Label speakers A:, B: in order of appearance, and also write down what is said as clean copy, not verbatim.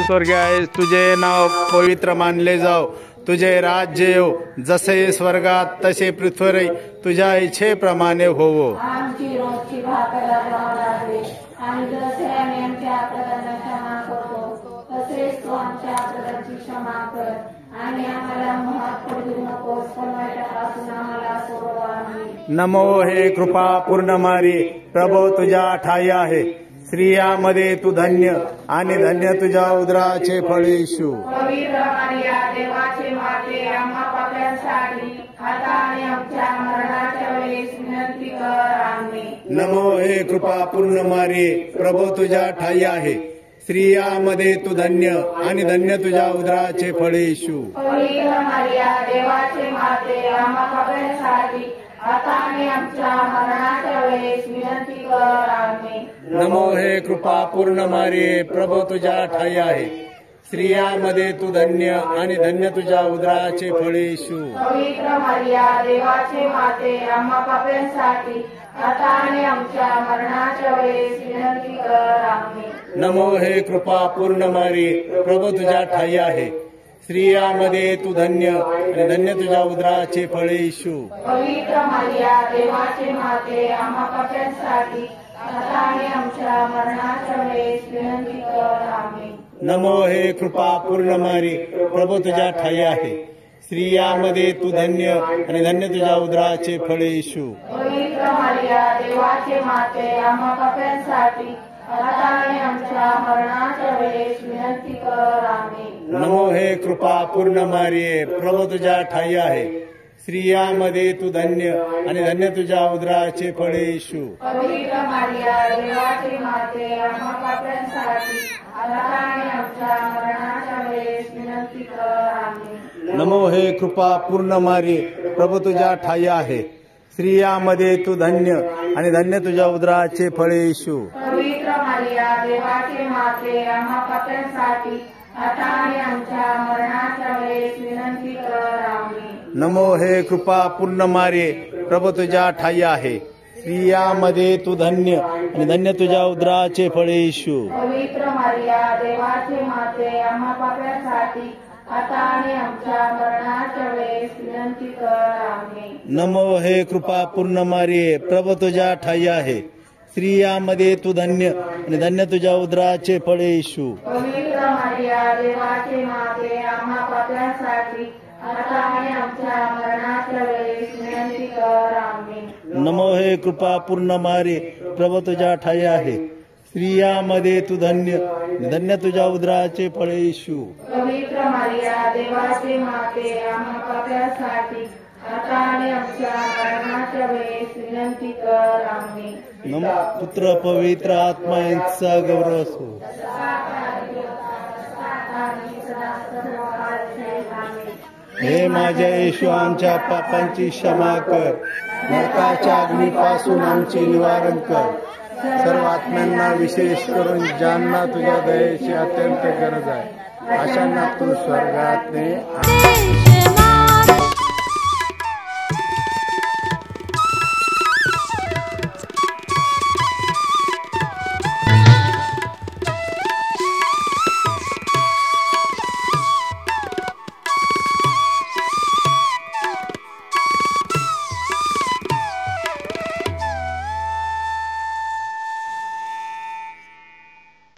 A: स्वर्ग आहेस, तुझे नाव पवित्र मानले जाओ, तुझे राज्य येऊ, जसे स्वर्गात तसे पृथ्वीवर तुझ्या इच्छेप्रमाणे होवो.
B: आमची रोजची भाकर आम्हाला दे, आणि जसे आम्ही आमच्या अपराधांना क्षमा करतो तसेच तू आमच्या अपराधांची क्षमा कर, आणि आम्हाला मोहात पडू नकोस, पण वाईटापासून आम्हाला सोडव. आमेन.
A: नमो हे कृपा पूर्ण मारी, प्रभो तुझ्या ठाई आहे, स्त्रियांमध्ये तू धन्य, आणि धन्य तुझ्या उदराचे फळ येशू.
B: पवित्र मरिया, देवाची माते, आम्हा पाप्यांसाठी आता आणि आमच्या मरणाच्या वेळेस विनंती कर. आमेन.
A: नमो हे कृपा पूर्ण मारी, प्रभो तुझ्या ठाई आहे, स्त्रियांमध्ये तू धन्य, आणि धन्य तुझ्या उदराचे फळ येशू.
B: पवित्र मरिया, देवाची माते, आम्हा पाप्यांसाठी आता आणि आमच्या मरणाच्या वेळेस विनंती कर. आमेन.
A: नमो हे कृपा पूर्ण मारी, प्रभो तुझ्या ठाई आहे, स्त्रियांमध्ये तू धन्य, आणि धन्य तुझ्या उदराचे फळ येशू.
B: पवित्र मरिया, देवाची माते, आम्हा पाप्यांसाठी आता आणि आमच्या मरणाच्या वेळेस विनंती कर. आमेन.
A: नमो हे कृपा पूर्ण मारी, प्रभो तुझ्या ठाई आहे, स्त्रियांमध्ये तू धन्य, आणि धन्य तुझ्या उदराचे फळ येशू.
B: पवित्र मरिया, देवाची माते, आम्हा पाप्यांसाठी आता आणि आमच्या मरणाच्या वेळेस विनंती कर. आमेन.
A: नमो हे कृपा पूर्ण मारी, प्रभो तुझ्या ठाई आहे, स्त्रियांमध्ये तू धन्य, आणि धन्य तुझ्या उदराचे फळ येशू.
B: पवित्र मरिया, देवाची माते, आम्हा पाप्यांसाठी आता आणि आमच्या मरणाच्या वेळेस विनंती कर. आमेन.
A: नमो हे कृपा पूर्ण मारी, प्रभो तुझ्या ठाई आहे, स्त्रियांमध्ये तू धन्य, आणि धन्य तुझ्या उदराचे फळ येशू.
B: पवित्र मरिया, देवाची माते, आम्हा पाप्यांसाठी आता आणि आमच्या मरणाच्या वेळेस विनंती कर. आमेन.
A: नमो हे कृपा पूर्ण मारी, प्रभो तुझ्या ठाई आहे, स्त्रियांमध्ये तू धन्य, आणि धन्य तुझ्या उदराचे फळ येशू.
B: पवित्र मरिया, देवाची माते, आम्हा पाप्यांसाठी आता आणि आमच्या मरणाच्या वेळेस विनंती कर. आमेन.
A: नमो हे कृपा पूर्ण मारी, प्रभो तुझ्या ठाई आहे, स्त्रियांमध्ये तू धन्य, आणि धन्य तुझ्या उदराचे फळ येशू.
B: पवित्र मरिया, देवाची माते, आम्हा पाप्यांसाठी आता आणि आमच्या मरणाच्या वेळेस विनंती कर. आमेन.
A: नमो हे कृपा पूर्ण मारी, प्रभो तुझ्या ठाई आहे, स्त्रियांमध्ये तू धन्य, आणि धन्य तुझ्या उदराचे फळ येशू.
B: पवित्र मरिया, देवाची माते, आम्हा पाप्यांसाठी आता आणि आमच्या मरणाच्या वेळेस विनंती कर. आमेन.
A: नमो हे कृपा पूर्ण मारी, प्रभो तुझ्या ठाई आहे, स्त्रियांमध्ये तू धन्य, आणि धन्य तुझ्या उदराचे फळ येशू.
B: पवित्र मरिया, देवाची माते, आम्हा पाप्यांसाठी आता आणि आमच्या मरणाच्या वेळेस विनंती कर. आमेन.
A: नमो पुत्र पवित्र आत्मा यांचा गौरव असो. हे माझ्या येशू, आमच्या पापांची क्षमा कर, नरकाच्या अग्नीपासून आमचे निवारण कर, सर्व आत्म्यांना विशेष करून ज्यांना तुझ्या दयेची अत्यंत गरज आहे, अशांना तू स्वर्गात ने.